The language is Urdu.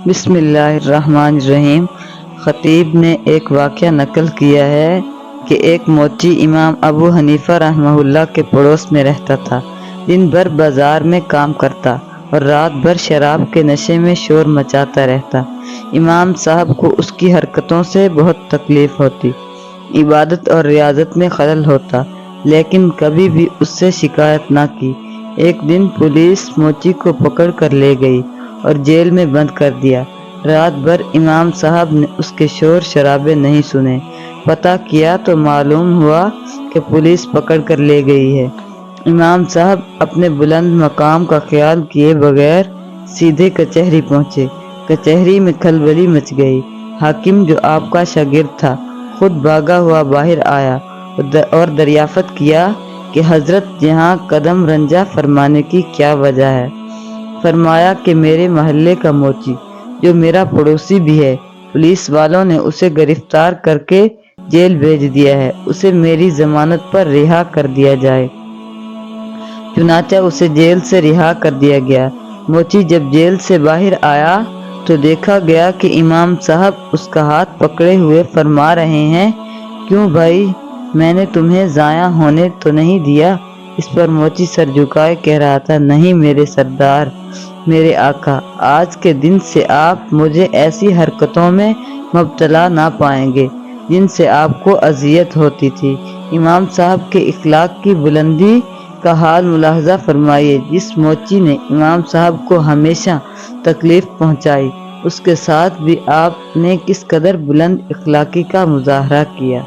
بسم اللہ الرحمن الرحیم۔ خطیب نے ایک واقعہ نقل کیا ہے کہ ایک موچی امام ابو حنیفہ رحمہ اللہ کے پڑوس میں رہتا تھا۔ دن بھر بازار میں کام کرتا اور رات بھر شراب کے نشے میں شور مچاتا رہتا۔ امام صاحب کو اس کی حرکتوں سے بہت تکلیف ہوتی، عبادت اور ریاضت میں خلل ہوتا، لیکن کبھی بھی اس سے شکایت نہ کی۔ ایک دن پولیس موچی کو پکڑ کر لے گئی اور جیل میں بند کر دیا۔ رات بھر امام صاحب نے اس کے شور شرابے نہیں سنے۔ پتہ کیا تو معلوم ہوا کہ پولیس پکڑ کر لے گئی ہے۔ امام صاحب اپنے بلند مقام کا خیال کیے بغیر سیدھے کچہری پہنچے۔ کچہری میں کھلبلی مچ گئی۔ حاکم جو آپ کا شاگرد تھا خود بھاگا ہوا باہر آیا اور دریافت کیا کہ حضرت یہاں قدم رنجہ فرمانے کی کیا وجہ ہے؟ فرمایا کہ میرے محلے کا موچی جو میرا پڑوسی بھی ہے، پولیس والوں نے اسے گرفتار کر کے جیل بھیج دیا ہے، اسے میری ضمانت پر رہا کر دیا جائے۔ چنانچہ اسے جیل سے رہا کر دیا گیا۔ موچی جب جیل سے باہر آیا تو دیکھا گیا کہ امام صاحب اس کا ہاتھ پکڑے ہوئے فرما رہے ہیں، کیوں بھائی، میں نے تمہیں ضائع ہونے تو نہیں دیا؟ اس پر موچی سر جھکائے کہہ رہا تھا، نہیں میرے سردار، میرے آقا، آج کے دن سے آپ مجھے ایسی حرکتوں میں مبتلا نہ پائیں گے جن سے آپ کو اذیت ہوتی تھی۔ امام صاحب کے اخلاق کی بلندی کا حال ملاحظہ فرمائیے۔ جس موچی نے امام صاحب کو ہمیشہ تکلیف پہنچائی، اس کے ساتھ بھی آپ نے کس قدر بلند اخلاقی کا مظاہرہ کیا۔